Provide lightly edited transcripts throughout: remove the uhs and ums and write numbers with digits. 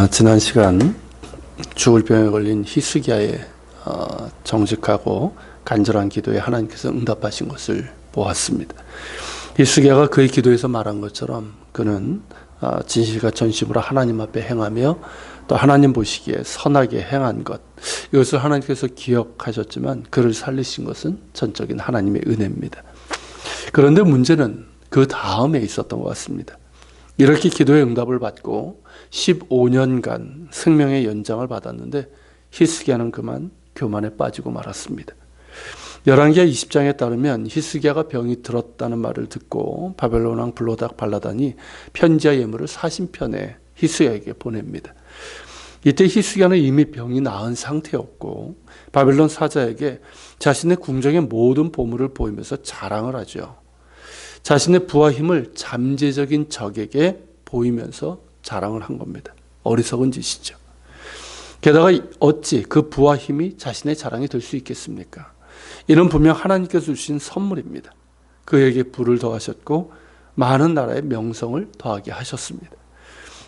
지난 시간 죽을 병에 걸린 히스기야의 정직하고 간절한 기도에 하나님께서 응답하신 것을 보았습니다. 히스기야가 그의 기도에서 말한 것처럼 그는 진실과 전심으로 하나님 앞에 행하며 또 하나님 보시기에 선하게 행한 것, 이것을 하나님께서 기억하셨지만 그를 살리신 것은 전적인 하나님의 은혜입니다. 그런데 문제는 그 다음에 있었던 것 같습니다. 이렇게 기도의 응답을 받고 15년간 생명의 연장을 받았는데 히스기야는 그만 교만에 빠지고 말았습니다. 열왕기하 20장에 따르면 히스기야가 병이 들었다는 말을 듣고 바벨론 왕 블로닥 발라단이 편지와 예물을 사신편에 히스기야에게 보냅니다. 이때 히스기야는 이미 병이 나은 상태였고 바벨론 사자에게 자신의 궁정의 모든 보물을 보이면서 자랑을 하죠. 자신의 부와 힘을 잠재적인 적에게 보이면서 자랑을 한 겁니다. 어리석은 짓이죠. 게다가 어찌 그 부와 힘이 자신의 자랑이 될 수 있겠습니까? 이는 분명 하나님께서 주신 선물입니다. 그에게 부를 더하셨고 많은 나라의 명성을 더하게 하셨습니다.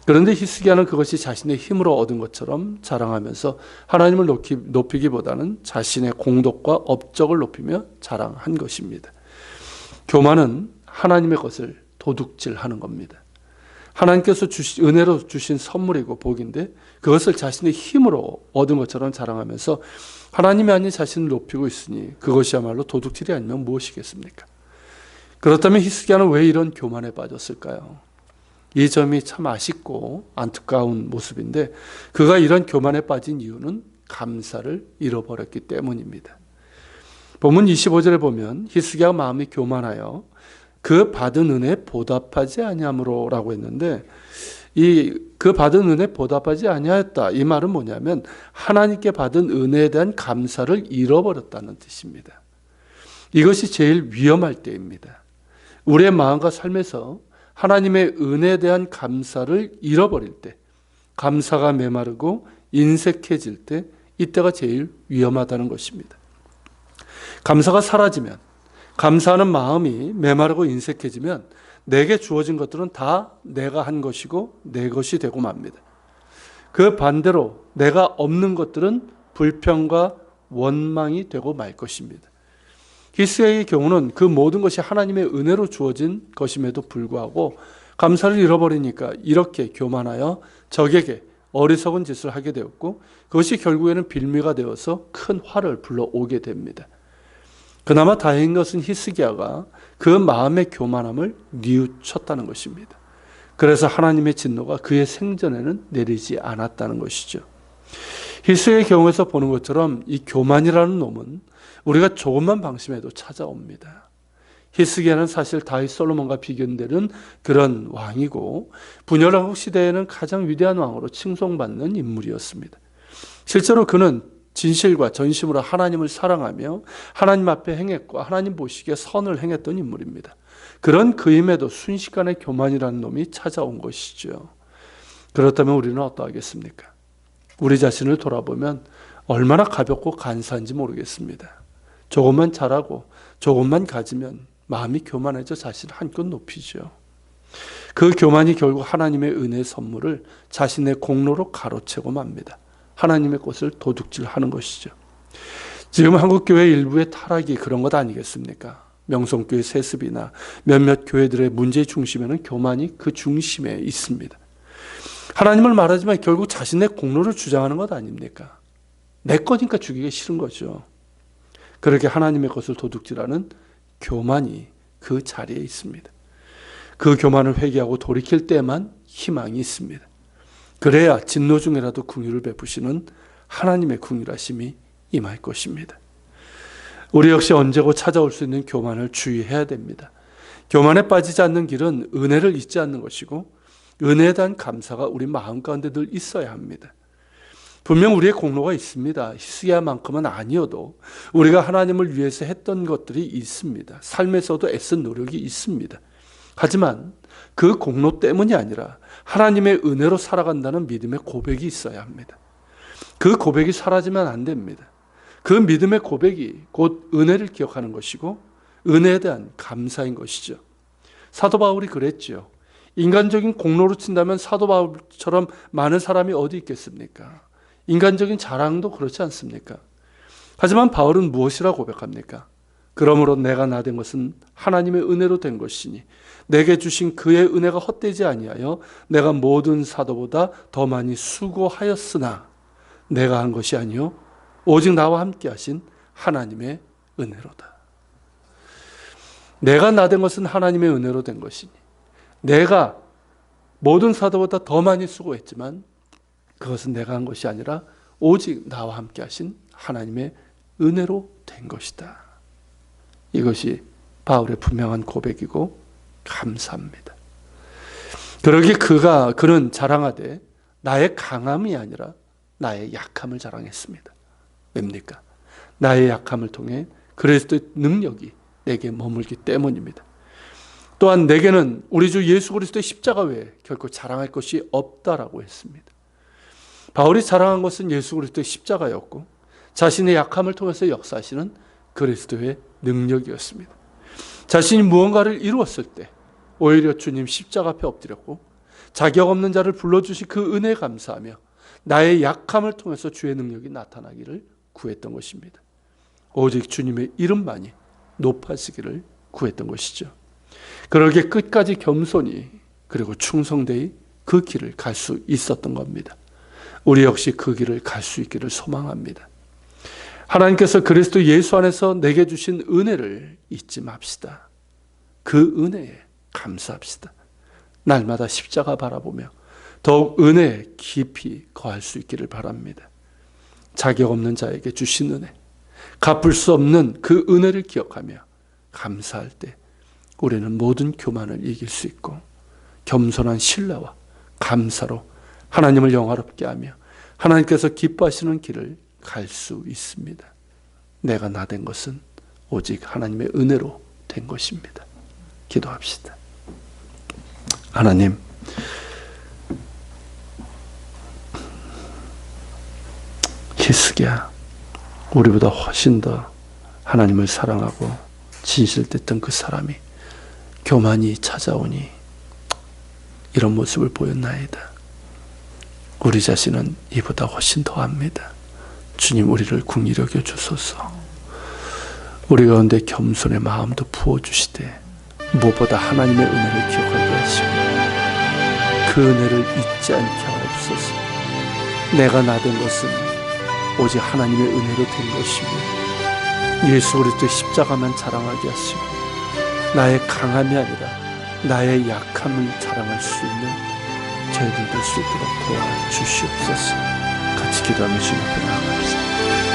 그런데 히스기야는 그것이 자신의 힘으로 얻은 것처럼 자랑하면서 하나님을 높이기보다는 자신의 공덕과 업적을 높이며 자랑한 것입니다. 교만은 하나님의 것을 도둑질하는 겁니다. 하나님께서 은혜로 주신 선물이고 복인데 그것을 자신의 힘으로 얻은 것처럼 자랑하면서 하나님이 아닌 자신을 높이고 있으니 그것이야말로 도둑질이 아니면 무엇이겠습니까? 그렇다면 히스기야는 왜 이런 교만에 빠졌을까요? 이 점이 참 아쉽고 안타까운 모습인데 그가 이런 교만에 빠진 이유는 감사를 잃어버렸기 때문입니다. 본문 25절에 보면 히스기야가 마음이 교만하여 그 받은 은혜에 보답하지 아니함으로라고 했는데 그 받은 은혜에 보답하지 아니하였다. 이 말은 뭐냐면 하나님께 받은 은혜에 대한 감사를 잃어버렸다는 뜻입니다. 이것이 제일 위험할 때입니다. 우리의 마음과 삶에서 하나님의 은혜에 대한 감사를 잃어버릴 때, 감사가 메마르고 인색해질 때 이때가 제일 위험하다는 것입니다. 감사가 사라지면, 감사하는 마음이 메마르고 인색해지면 내게 주어진 것들은 다 내가 한 것이고 내 것이 되고 맙니다. 그 반대로 내가 없는 것들은 불평과 원망이 되고 말 것입니다. 히스기야의 경우는 그 모든 것이 하나님의 은혜로 주어진 것임에도 불구하고 감사를 잃어버리니까 이렇게 교만하여 적에게 어리석은 짓을 하게 되었고 그것이 결국에는 빌미가 되어서 큰 화를 불러오게 됩니다. 그나마 다행인 것은 히스기야가 그 마음의 교만함을 뉘우쳤다는 것입니다. 그래서 하나님의 진노가 그의 생전에는 내리지 않았다는 것이죠. 히스기야의 경우에서 보는 것처럼 이 교만이라는 놈은 우리가 조금만 방심해도 찾아옵니다. 히스기야는 사실 다윗 솔로몬과 비견되는 그런 왕이고 분열왕국 시대에는 가장 위대한 왕으로 칭송받는 인물이었습니다. 실제로 그는 진실과 전심으로 하나님을 사랑하며 하나님 앞에 행했고 하나님 보시기에 선을 행했던 인물입니다. 그런 그임에도 순식간에 교만이라는 놈이 찾아온 것이죠. 그렇다면 우리는 어떠하겠습니까? 우리 자신을 돌아보면 얼마나 가볍고 간사한지 모르겠습니다. 조금만 잘하고 조금만 가지면 마음이 교만해져 자신을 한껏 높이죠. 그 교만이 결국 하나님의 은혜의 선물을 자신의 공로로 가로채고 맙니다. 하나님의 것을 도둑질하는 것이죠. 지금 한국교회 일부의 타락이 그런 것 아니겠습니까? 명성교회 세습이나 몇몇 교회들의 문제의 중심에는 교만이 그 중심에 있습니다. 하나님을 말하지만 결국 자신의 공로를 주장하는 것 아닙니까? 내 거니까 주기가 싫은 거죠. 그렇게 하나님의 것을 도둑질하는 교만이 그 자리에 있습니다. 그 교만을 회개하고 돌이킬 때만 희망이 있습니다. 그래야 진노 중에라도 긍휼을 베푸시는 하나님의 긍휼하심이 임할 것입니다. 우리 역시 언제고 찾아올 수 있는 교만을 주의해야 됩니다. 교만에 빠지지 않는 길은 은혜를 잊지 않는 것이고 은혜에 대한 감사가 우리 마음 가운데 늘 있어야 합니다. 분명 우리의 공로가 있습니다. 히스기야만큼은 아니어도 우리가 하나님을 위해서 했던 것들이 있습니다. 삶에서도 애쓴 노력이 있습니다. 하지만 그 공로 때문이 아니라 하나님의 은혜로 살아간다는 믿음의 고백이 있어야 합니다. 그 고백이 사라지면 안 됩니다. 그 믿음의 고백이 곧 은혜를 기억하는 것이고 은혜에 대한 감사인 것이죠. 사도 바울이 그랬죠. 인간적인 공로로 친다면 사도 바울처럼 많은 사람이 어디 있겠습니까? 인간적인 자랑도 그렇지 않습니까? 하지만 바울은 무엇이라 고백합니까? 그러므로 내가 나된 것은 하나님의 은혜로 된 것이니 내게 주신 그의 은혜가 헛되지 아니하여 내가 모든 사도보다 더 많이 수고하였으나 내가 한 것이 아니요 오직 나와 함께 하신 하나님의 은혜로다. 내가 나된 것은 하나님의 은혜로 된 것이니 내가 모든 사도보다 더 많이 수고했지만 그것은 내가 한 것이 아니라 오직 나와 함께 하신 하나님의 은혜로 된 것이다. 이것이 바울의 분명한 고백이고 감사합니다. 그러기에 그는 자랑하되 나의 강함이 아니라 나의 약함을 자랑했습니다. 왜입니까? 나의 약함을 통해 그리스도의 능력이 내게 머물기 때문입니다. 또한 내게는 우리 주 예수 그리스도의 십자가 외에 결코 자랑할 것이 없다라고 했습니다. 바울이 자랑한 것은 예수 그리스도의 십자가였고 자신의 약함을 통해서 역사하시는 그리스도의 능력이었습니다. 자신이 무언가를 이루었을 때 오히려 주님 십자가 앞에 엎드렸고 자격 없는 자를 불러주시 그 은혜에 감사하며 나의 약함을 통해서 주의 능력이 나타나기를 구했던 것입니다. 오직 주님의 이름만이 높아지기를 구했던 것이죠. 그러기에 끝까지 겸손히 그리고 충성되이 그 길을 갈 수 있었던 겁니다. 우리 역시 그 길을 갈 수 있기를 소망합니다. 하나님께서 그리스도 예수 안에서 내게 주신 은혜를 잊지 맙시다. 그 은혜에 감사합시다. 날마다 십자가 바라보며 더욱 은혜에 깊이 거할 수 있기를 바랍니다. 자격 없는 자에게 주신 은혜, 갚을 수 없는 그 은혜를 기억하며 감사할 때 우리는 모든 교만을 이길 수 있고 겸손한 신뢰와 감사로 하나님을 영화롭게 하며 하나님께서 기뻐하시는 길을 갈 수 있습니다. 내가 나된 것은 오직 하나님의 은혜로 된 것입니다. 기도합시다. 하나님, 히스기야, 우리보다 훨씬 더 하나님을 사랑하고 진실됐던 그 사람이 교만이 찾아오니 이런 모습을 보였나이다. 우리 자신은 이보다 훨씬 더합니다. 주님, 우리를 긍휼히 여겨 주소서. 우리 가운데 겸손의 마음도 부어주시되 무엇보다 하나님의 은혜를 기억하게 하시고 그 은혜를 잊지 않게 하옵소서. 내가 나된 것은 오직 하나님의 은혜로 된 것이며 예수 그리스도의 십자가만 자랑하게 하시고 나의 강함이 아니라 나의 약함을 자랑할 수 있는 저희들 될 수 있도록 도와주시옵소서. 같이 기도하며 주님 앞에 나아갑시다.